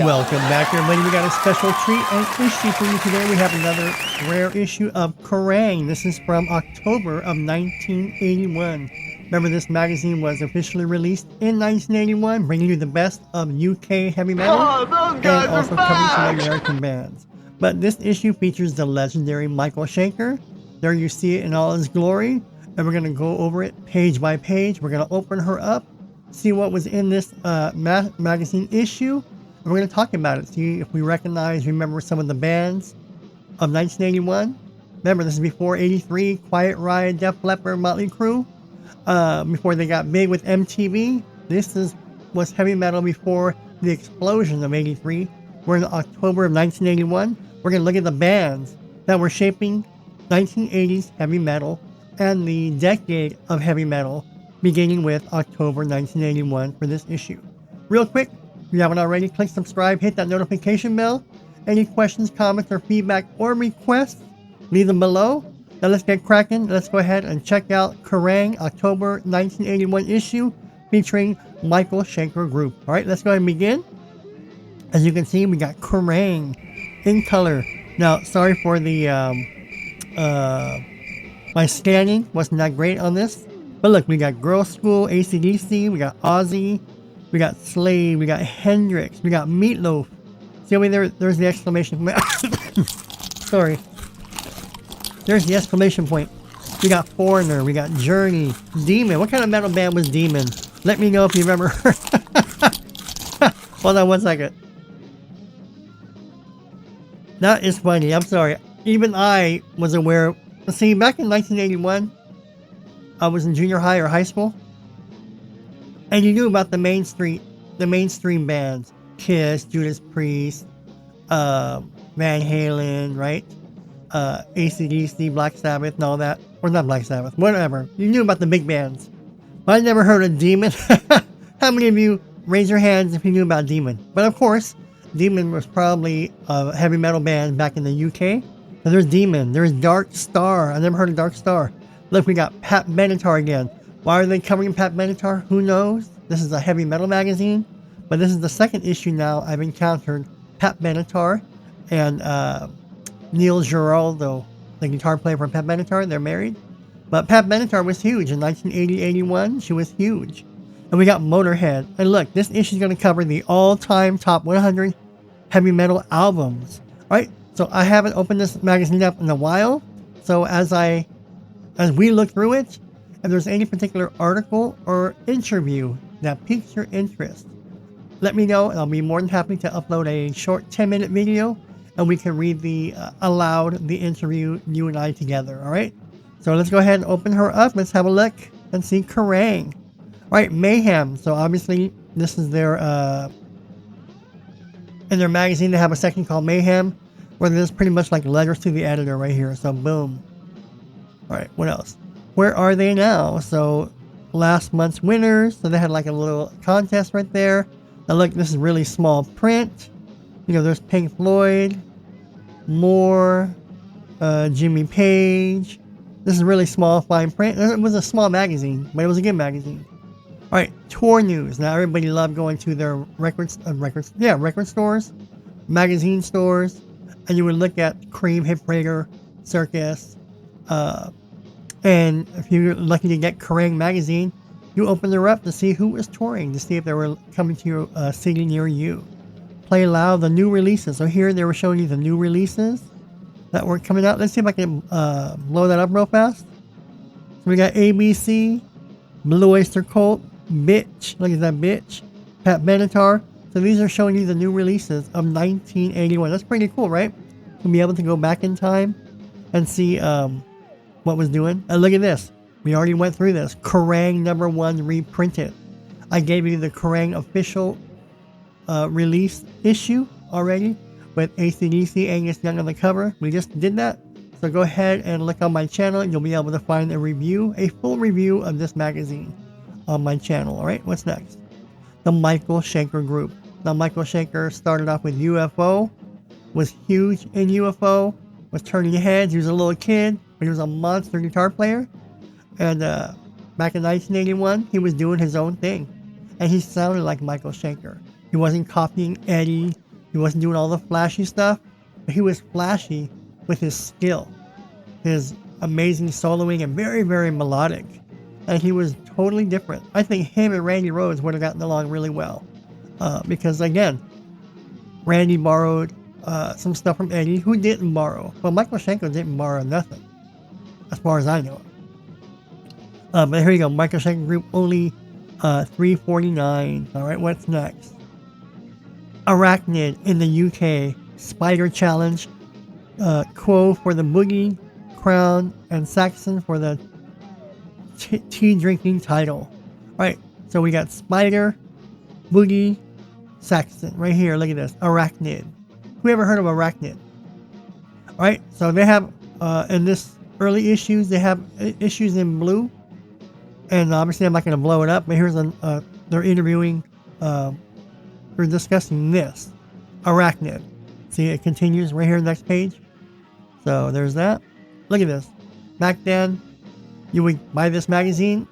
Welcome back, everybody. We got a special treat and issue for you today. We have another rare issue of Kerrang. This is from October of 1981. Remember, this magazine was officially released in 1981, bringing you the best of UK heavy metal and also covering some American bands. But this issue features the legendary Michael Schenker. There you see it in all its glory, and we're going to go over it page by page. We're going to open her up, see what was in this magazine issue. And we're going to talk about it, see if we remember some of the bands of 1981. Remember, this is before 83, Quiet Riot, Def Leppard, Motley Crue. Before they got big with MTV. This was heavy metal before the explosion of 83. We're in October of 1981. We're going to look at the bands that were shaping 1980s heavy metal and the decade of heavy metal, beginning with October 1981 for this issue. Real quick, if you haven't already, click subscribe, hit that notification bell. Any questions, comments, or feedback or requests, leave them below. Now let's get cracking. Let's go ahead and check out Kerrang! October 1981 issue featuring Michael Schenker Group. All right, let's go ahead and begin. As you can see, we got Kerrang! In color. Now, sorry for the my scanning wasn't that great on this, but look, we got Girl School, AC/DC, we got Ozzy, we got Slade, we got Hendrix, we got Meatloaf. See over there's the exclamation point. Sorry. There's the exclamation point. We got Foreigner, we got Journey, Demon. What kind of metal band was Demon? Let me know if you remember. Hold on one second. That is funny. I'm sorry. Even I was aware. See, back in 1981, I was in junior high or high school, and you knew about the mainstream bands: Kiss, Judas Priest, Van Halen, right? AC/DC, Black Sabbath, and all that. Or not Black Sabbath, whatever. You knew about the big bands. But I never heard of Demon. How many of you raise your hands if you knew about Demon? But of course, Demon was probably a heavy metal band back in the UK. And there's Demon. There's Dark Star. I never heard of Dark Star. Look, we got Pat Benatar again. Why are they covering Pat Benatar? Who knows? This is a heavy metal magazine. But this is the second issue now I've encountered Pat Benatar and Neil Giraldo, the guitar player for Pat Benatar. They're married. But Pat Benatar was huge in 1980-81. She was huge. And we got Motorhead. And look, this issue is going to cover the all-time top 100 heavy metal albums. All right? So I haven't opened this magazine up in a while. So as we look through it, if there's any particular article or interview that piques your interest, let me know, and I'll be more than happy to upload a short 10-minute video, and we can read aloud the interview, you and I together, all right? So let's go ahead and open her up. Let's have a look and see Kerrang! All right, Mayhem. So obviously, this is their, in their magazine, they have a section called Mayhem, where there's pretty much like letters to the editor right here. So boom. All right, what else? Where are they now? So last month's winners. So they had like a little contest right there. Now look, this is really small print. You know, there's Pink Floyd, Moore, Jimmy Page. This is really small, fine print. It was a small magazine, but it was a good magazine. All right, tour news. Now everybody loved going to their record stores, magazine stores, and you would look at Cream, Hit Parader, Circus, and if you're lucky to get Kerrang! Magazine, you open her up to see who was touring, to see if they were coming to your city near you. Play loud, the new releases. So here they were showing you the new releases that were coming out. Let's see if I can blow that up real fast. So we got ABC, Blue Oyster Cult, Bitch. Look at that, Bitch. Pat Benatar. So these are showing you the new releases of 1981. That's pretty cool, right? To be able to go back in time and see what was doing. And look at this. We already went through this. Kerrang! #1 reprinted. I gave you the Kerrang! Official release issue already with AC/DC Angus Young on the cover. We just did that. So go ahead and look on my channel. You'll be able to find a full review of this magazine on my channel. All right, what's next? The Michael Schenker Group. Now, Michael Schenker started off with UFO, was huge in UFO, was turning heads. He was a little kid, but he was a monster guitar player. And back in 1981, he was doing his own thing. And he sounded like Michael Schenker. He wasn't copying Eddie. He wasn't doing all the flashy stuff, but he was flashy with his skill, his amazing soloing, and very, very melodic. And he was totally different. I think him and Randy Rhoads would have gotten along really well. Because again, Randy borrowed some stuff from Eddie, who didn't borrow. Well, Michael Schenker didn't borrow nothing, as far as I know. But here you go, Michael Schenker Group, only $3.49. All right, what's next? Arachnid in the UK, Spider Challenge, Quo for the Boogie, Crown, and Saxon for the tea drinking title. All right, so we got Spider, Boogie, Saxon right here. Look at this, Arachnid. Who ever heard of Arachnid? All right, so they have in this early issues, they have issues in blue, and obviously I'm not going to blow it up. But here's they're interviewing. We're discussing this Arachnid. See, it continues right here, next page. So there's that. Look at this. Back then, you would buy this magazine,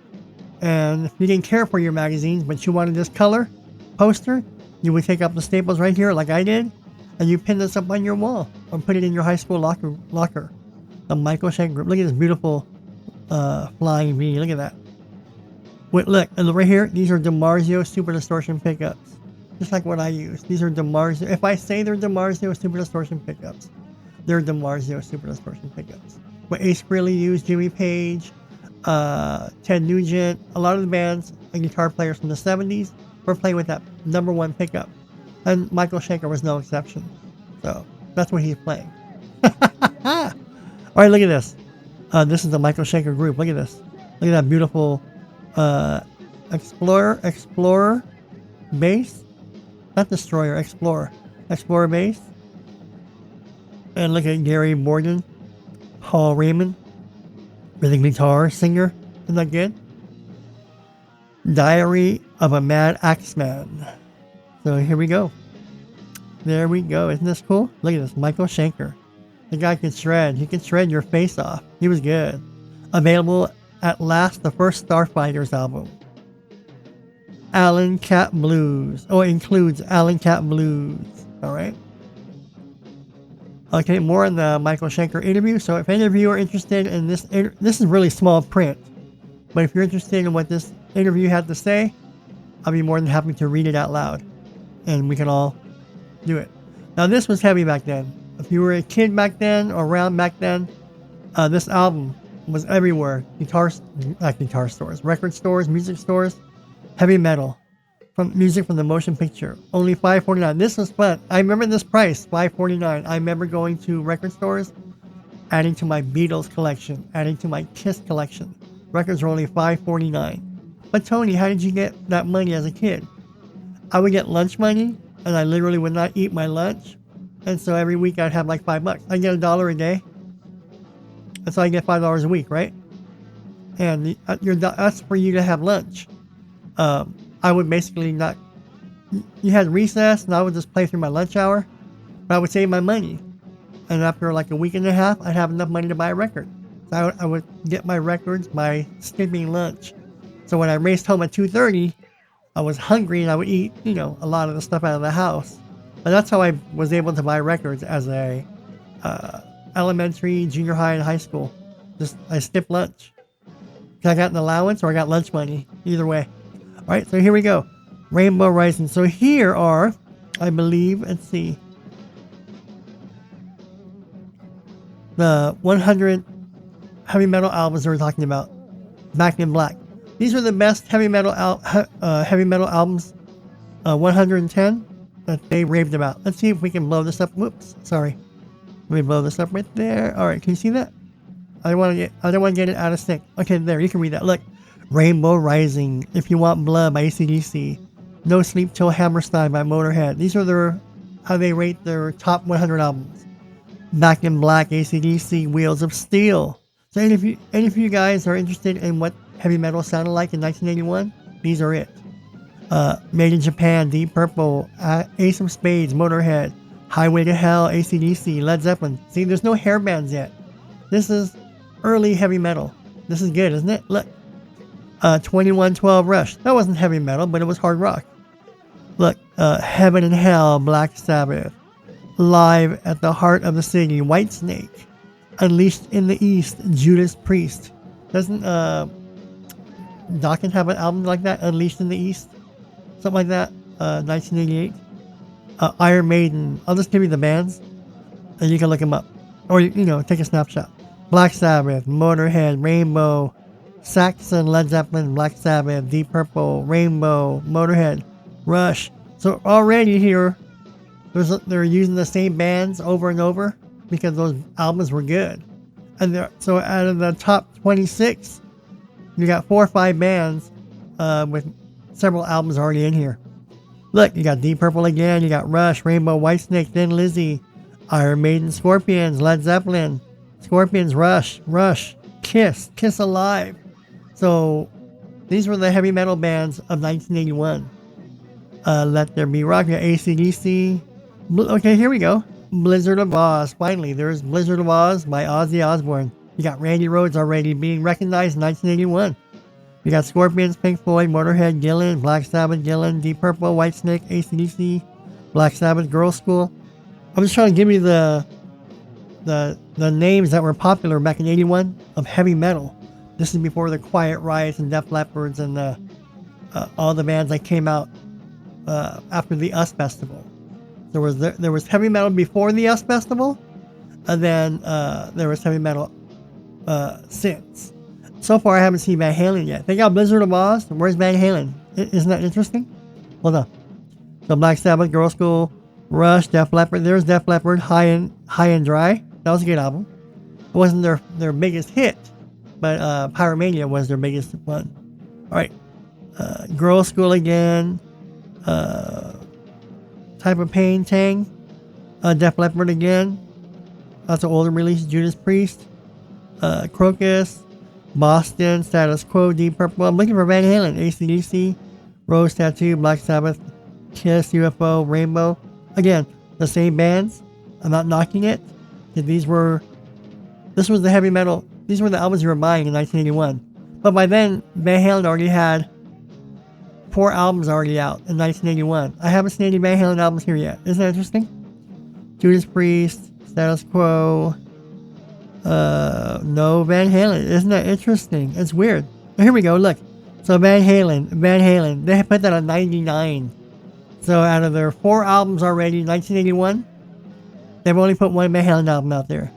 and if you didn't care for your magazines, but you wanted this color poster, you would take up the staples right here, like I did, and you pin this up on your wall or put it in your high school locker. The Michael Schenker Group. Look at this beautiful flying V. Look at that. Wait, look, and right here, these are DiMarzio Super Distortion pickups. Just like what I use. These are DiMarzio. If I say they're DiMarzio Super Distortion pickups, they're DiMarzio Super Distortion pickups. What Ace Frehley used, Jimmy Page, Ted Nugent, a lot of the bands and guitar players from the 70s were playing with that #1 pickup. And Michael Schenker was no exception. So that's what he's playing. Alright, look at this. This is the Michael Schenker Group. Look at this. Look at that beautiful Explorer bass. Not Destroyer, Explorer bass. And look at Gary Borden, Paul Raymond, rhythm guitar singer. Isn't that good? Diary of a Mad Axeman. So here we go. There we go. Isn't this cool? Look at this, Michael Schenker. The guy can shred. He can shred your face off. He was good. Available at last, the first Starfighters album. Allen Cat Blues. Oh, it includes Allen Cat Blues. Alright. Okay, more on the Michael Schenker interview. So if any of you are interested in this, this is really small print. But if you're interested in what this interview had to say, I'll be more than happy to read it out loud. And we can all do it. Now this was heavy back then. If you were a kid back then or around back then, this album was everywhere. Guitar stores, record stores, music stores. Heavy metal, from music from the motion picture, only $5.49. This was fun. I remember this price, $5.49. I remember going to record stores, adding to my Beatles collection, adding to my Kiss collection. Records were only $5.49. But Tony, how did you get that money as a kid? I would get lunch money, and I literally would not eat my lunch, and so every week I'd have like $5. I'd get $1 a day, and so I get $5 a week, right? And that's for you to have lunch. I would basically not, you had recess and I would just play through my lunch hour, but I would save my money. And after like a week and a half, I'd have enough money to buy a record. So I would get my records by skipping lunch. So when I raced home at 2:30, I was hungry and I would eat, a lot of the stuff out of the house. But that's how I was able to buy records as a elementary, junior high, and high school. I skipped lunch. I got an allowance or I got lunch money. Either way. Alright, so here we go. Rainbow Rising. So here are, I believe, let's see, the 100 heavy metal albums we're talking about. Back in Black. These are the best heavy metal albums, 110, that they raved about. Let's see if we can blow this up. Whoops, sorry. Let me blow this up right there. Alright, can you see that? I don't want to get it out of sync. Okay, there, you can read that. Look. Rainbow Rising, If You Want Blood by AC/DC, No Sleep Till Hammerstein by Motorhead. These are how they rate their top 100 albums. Back in Black, AC/DC, Wheels of Steel. So any of you guys are interested in what heavy metal sounded like in 1981, these are it. Made in Japan, Deep Purple, Ace of Spades, Motorhead, Highway to Hell, AC/DC, Led Zeppelin. See, there's no hair bands yet. This is early heavy metal. This is good, isn't it? Look. 2112 Rush. That wasn't heavy metal, but it was hard rock. Look, Heaven and Hell, Black Sabbath. Live at the Heart of the City, Whitesnake. Unleashed in the East, Judas Priest. Doesn't Dawkins have an album like that? Unleashed in the East? Something like that? 1988. Iron Maiden. I'll just give you the bands, and you can look them up. Or, take a snapshot. Black Sabbath, Motorhead, Rainbow, Saxon, Led Zeppelin, Black Sabbath, Deep Purple, Rainbow, Motorhead, Rush. So already here, they're using the same bands over and over because those albums were good. And so out of the top 26, you got 4 or 5 bands with several albums already in here. Look, you got Deep Purple again, you got Rush, Rainbow, Whitesnake, Thin Lizzy, Iron Maiden, Scorpions, Led Zeppelin, Scorpions, Rush, Kiss Alive. So these were the heavy metal bands of 1981. Let There Be Rock, AC/DC. Okay, here we go. Blizzard of Oz. Finally, there's Blizzard of Oz by Ozzy Osbourne. You got Randy Rhoads already being recognized in 1981. You got Scorpions, Pink Floyd, Motorhead, Gillan, Black Sabbath, Gillan, Deep Purple, Whitesnake, AC/DC, Black Sabbath, Girls' School. I'm just trying to give you the names that were popular back in 81 of heavy metal. This is before the Quiet Riot and Def Leppards and all the bands that came out after the US Festival. There was heavy metal before the US Festival, and then there was heavy metal since. So far, I haven't seen Van Halen yet. They got Blizzard of Oz. Where's Van Halen? Isn't that interesting? Hold on. So Black Sabbath, Girls' School, Rush, Def Leppard. There's Def Leppard, High and Dry. That was a good album. It wasn't their biggest hit, but Pyromania was their biggest one. All right. Girls' School again. Type of Pain, Tang. Def Leppard again. That's an older release. Judas Priest. Crocus. Boston, Status Quo, Deep Purple. I'm looking for Van Halen, AC/DC, Rose Tattoo, Black Sabbath, Kiss, UFO, Rainbow. Again, the same bands. I'm not knocking it. This was the heavy metal. These were the albums you were buying in 1981. But by then, Van Halen already had 4 albums already out in 1981. I haven't seen any Van Halen albums here yet. Isn't that interesting? Judas Priest, Status Quo. No Van Halen. Isn't that interesting? It's weird. Here we go. Look. So Van Halen. They put that on 99. So out of their 4 albums already, 1981, they've only put 1 Van Halen album out there.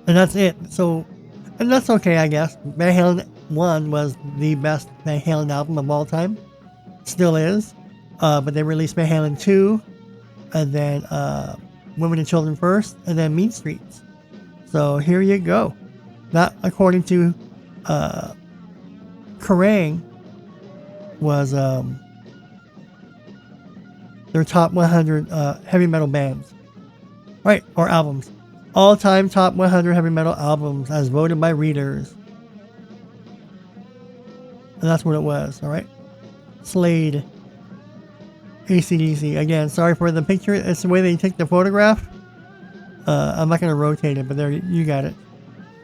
And that's it. So, and that's okay, I guess. Van Halen 1 was the best Van Halen album of all time. Still is. But they released Van Halen 2. And then, Women and Children First, and then Mean Streets. So here you go. That, according to Kerrang, was their top 100 heavy metal bands. Right, or albums. All-time top 100 heavy metal albums as voted by readers. And that's what it was, alright? Slade. AC/DC. Again, sorry for the picture. It's the way they take the photograph. I'm not going to rotate it, but there, you got it.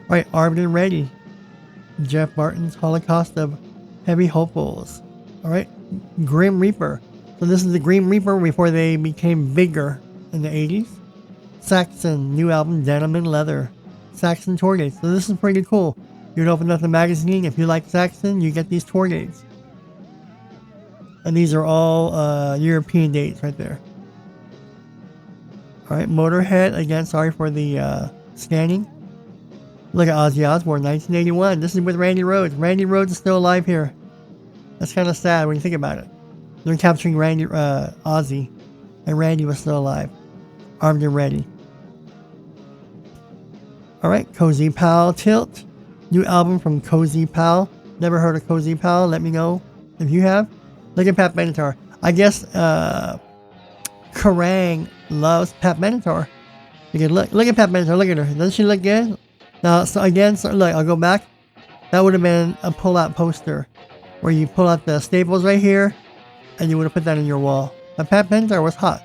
Alright, Armed and Ready. Jeff Martin's Holocaust of Heavy Hopefuls. Alright, Grim Reaper. So this is the Grim Reaper before they became bigger in the 80s. Saxon, new album, Denim and Leather. Saxon tour dates. So this is pretty cool. You'd open up the magazine. If you like Saxon, you get these tour dates. And these are all European dates right there. Alright, Motorhead. Again, sorry for the scanning. Look at Ozzy Osbourne, 1981. This is with Randy Rhoads. Randy Rhoads is still alive here. That's kind of sad when you think about it. They're capturing Ozzy. And Randy was still alive. Armed and Ready. Alright, Cozy Pal, Tilt. New album from Cozy Pal. Never heard of Cozy Pal. Let me know if you have. Look at Pat Benatar. I guess Kerrang loves Pat Benatar. You can look at Pat Benatar. Look at her. Doesn't she look good? Now, so again, look, I'll go back. That would have been a pull-out poster where you pull out the staples right here and you would have put that in your wall. But Pat Benatar was hot.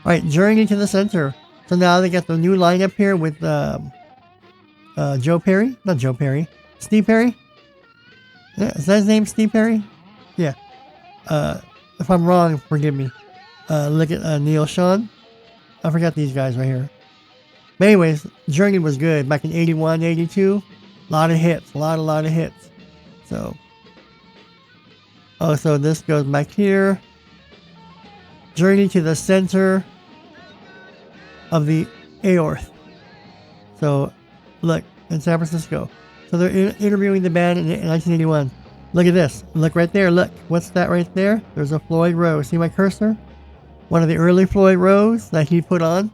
Alright, Journey to the Center. So now they got the new lineup here with Joe Perry. Not Joe Perry. Steve Perry. Yeah, is that his name, Steve Perry? Yeah. If I'm wrong, forgive me. Look at Neil Sean. I forgot these guys right here. But anyways, Journey was good back in 81, 82. A lot of hits, a lot of hits. So, so this goes back here. Journey to the center of the aorta. So, look, in San Francisco. So they're interviewing the band in 1981. Look at this. Look right there. Look. What's that right there? There's a Floyd Rose. See my cursor? One of the early Floyd Rose that he put on.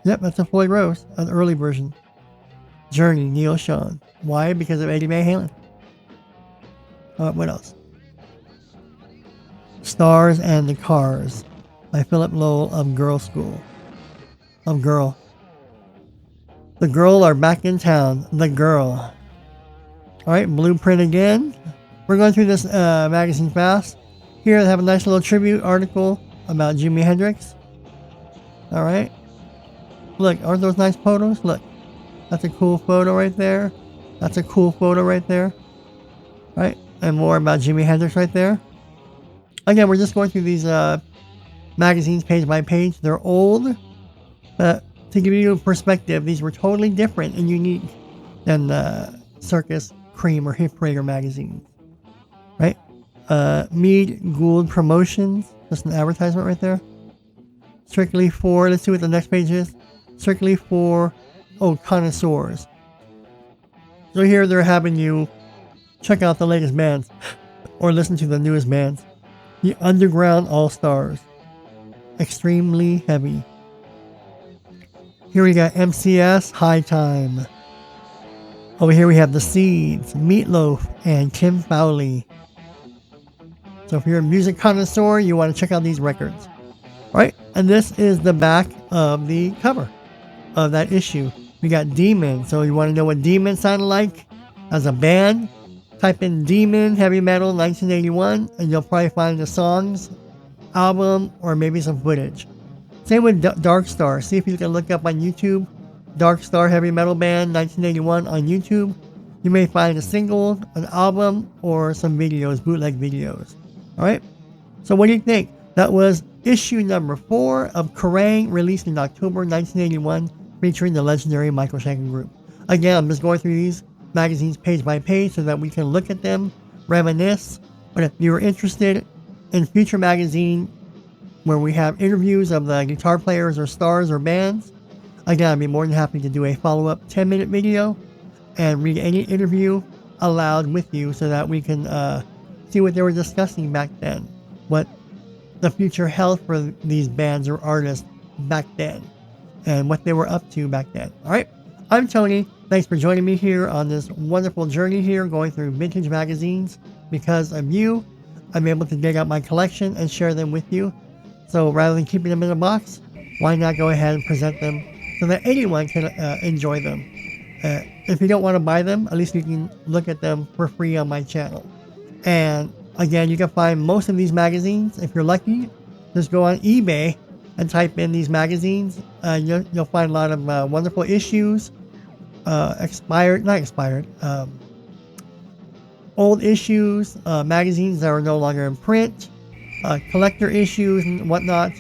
Yep, that's a Floyd Rose, an early version. Journey, Neil Sean. Why? Because of Eddie Van Halen. What else? Stars and the Cars by Philip Lowell of Girl School. Of Girl. The Girl are back in town. The Girl. Alright, Blueprint again. We're going through this magazine fast. Here they have a nice little tribute article about Jimi Hendrix. Alright. Look, aren't those nice photos? Look. That's a cool photo right there. That's a cool photo right there. Right? And more about Jimi Hendrix right there. Again, we're just going through these magazines page by page. They're old, but to give you a perspective, these were totally different and unique than Circus, Cream, or Hit Parader magazines. Right? Mead Gould Promotions. Just an advertisement right there. Strictly for, let's see what the next page is. Strictly for, connoisseurs. So here they're having you check out the latest bands or listen to the newest bands. The Underground All-Stars. Extremely heavy. Here we got MCS High Time. Over here we have The Seeds, Meatloaf, and Kim Fowley. So if you're a music connoisseur, you want to check out these records. Alright, and this is the back of the cover of that issue. We got Demon, so you want to know what Demon sounded like as a band? Type in Demon Heavy Metal 1981 and you'll probably find the songs, album, or maybe some footage. Same with Dark Star. See if you can look up on YouTube Dark Star Heavy Metal Band 1981 on YouTube. You may find a single, an album, or some videos, bootleg videos. Alright? So what do you think? That was issue number 4 of Kerrang, released in October 1981, featuring the legendary Michael Schenker Group. Again, I'm just going through these magazines page by page so that we can look at them, reminisce. But if you're interested in future magazine where we have interviews of the guitar players or stars or bands, again, I'd be more than happy to do a follow-up 10-minute video and read any interview aloud with you so that we can see what they were discussing back then, what the future held for these bands or artists back then, and what they were up to back then. Alright, I'm Tony. Thanks for joining me here on this wonderful journey here going through vintage magazines. Because of you, I'm able to dig out my collection and share them with you. So rather than keeping them in a box, why not go ahead and present them so that anyone can enjoy them. If you don't want to buy them, at least you can look at them for free on my channel. And again, you can find most of these magazines. If you're lucky, just go on eBay and type in these magazines. You'll find a lot of wonderful issues, old issues, magazines that are no longer in print, collector issues and whatnot.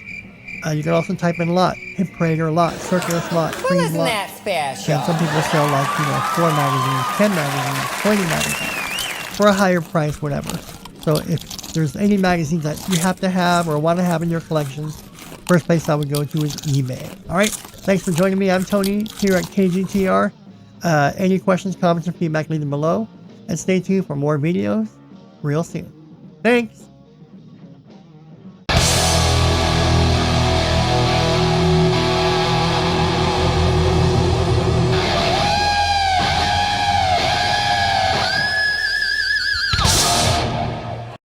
You can also type in lot, Hit Parader lot, Circus lot, Cream lot. That special? And some people sell 4 magazines, 10 magazines, 20 magazines for a higher price, whatever. So if there's any magazines that you have to have or want to have in your collection, first place I would go to is eBay. Alright, thanks for joining me. I'm Tony here at KGTR. Any questions, comments, or feedback, leave them below. And stay tuned for more videos real soon. Thanks!